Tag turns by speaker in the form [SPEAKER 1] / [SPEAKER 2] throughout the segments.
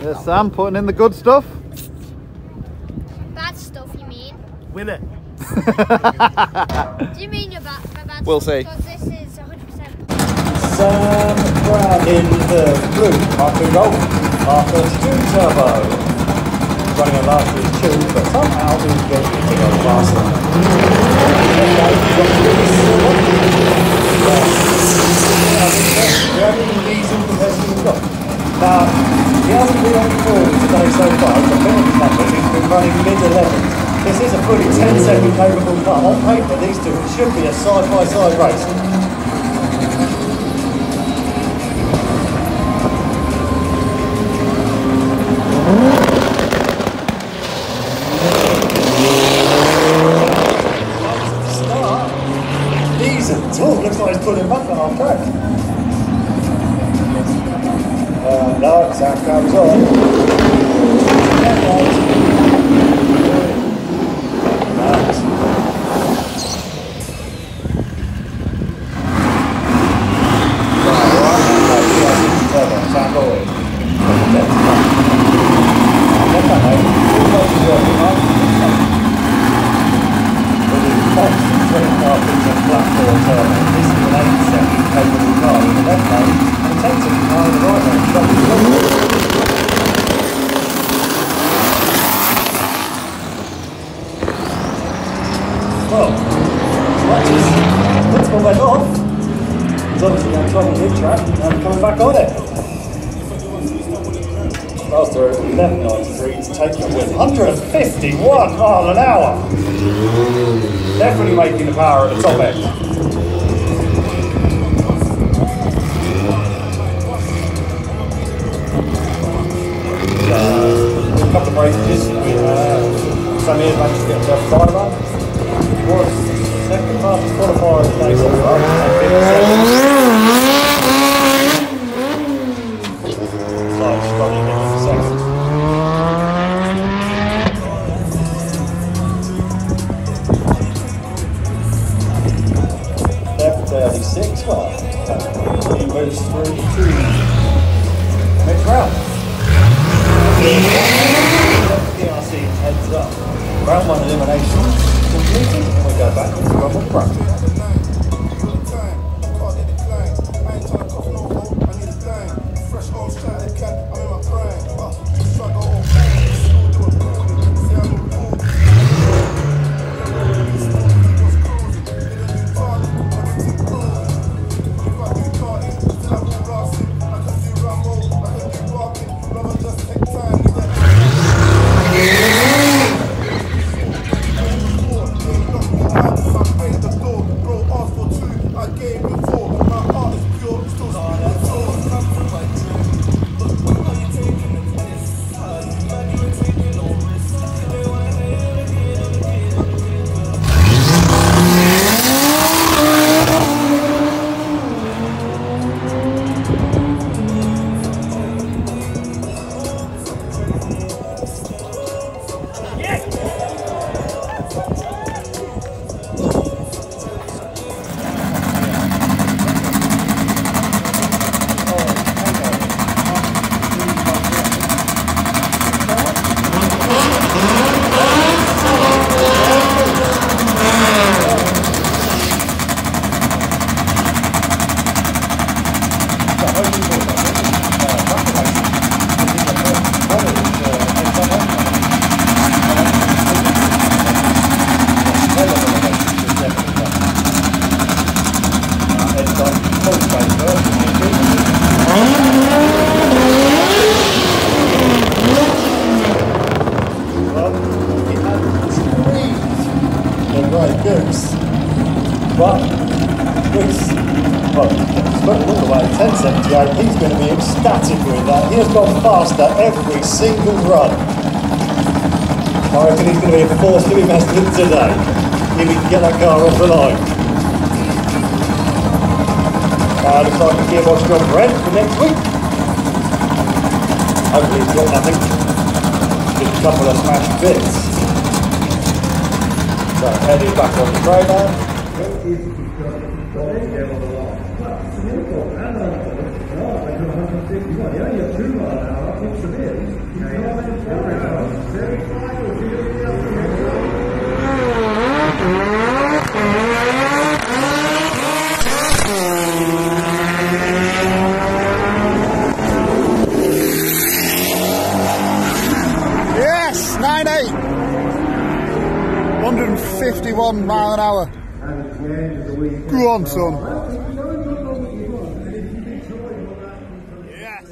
[SPEAKER 1] There's Sam putting in the good stuff.
[SPEAKER 2] Bad stuff, you mean?
[SPEAKER 3] Winner.
[SPEAKER 2] Do you mean your bad
[SPEAKER 1] We'll
[SPEAKER 2] stuff?
[SPEAKER 1] see.
[SPEAKER 2] Because this is 100%.
[SPEAKER 4] Sam Brown in the blue Mk1 Golf R32 turbo. Running a last year's tune, but somehow he's getting to go faster. Now, he hasn't been on form today so far, but penalty numbers, he's been running mid-11s. This is a fully 10-second capable car. On paper, these two should be a side-by-side race. Looks like he's pulling back on half track. No, Sam comes on. Well, as much as Liverpool went off, he's obviously on trouble mid-track and coming back on it. Faster at left 93 to take the win. 151 miles an hour. Definitely making the power at the top end. A couple of breakages. Samir managed to get himself a side run. Was second fastest qualifier of the day so far. Slight struggling in the second. Left 36, well, he moves through to next round. VWDRC Heads up. Round 1 eliminations completed, and we go back into Rumble Pro. But all the way at 1078, he's going to be ecstatic with that. He has gone faster every single run. I reckon he's going to be a force to be messed with today, if he can get that car off the line. Looks like the gearbox job Brent for next week. Hopefully he's got nothing. Just a couple of smashed bits. So headed back on the trailer.
[SPEAKER 1] Yes, 9.8. 151 mile an hour. Go on, son. Yes.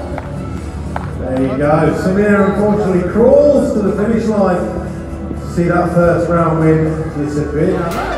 [SPEAKER 4] There you go. Samir unfortunately crawls to the finish line. See that first round win disappear.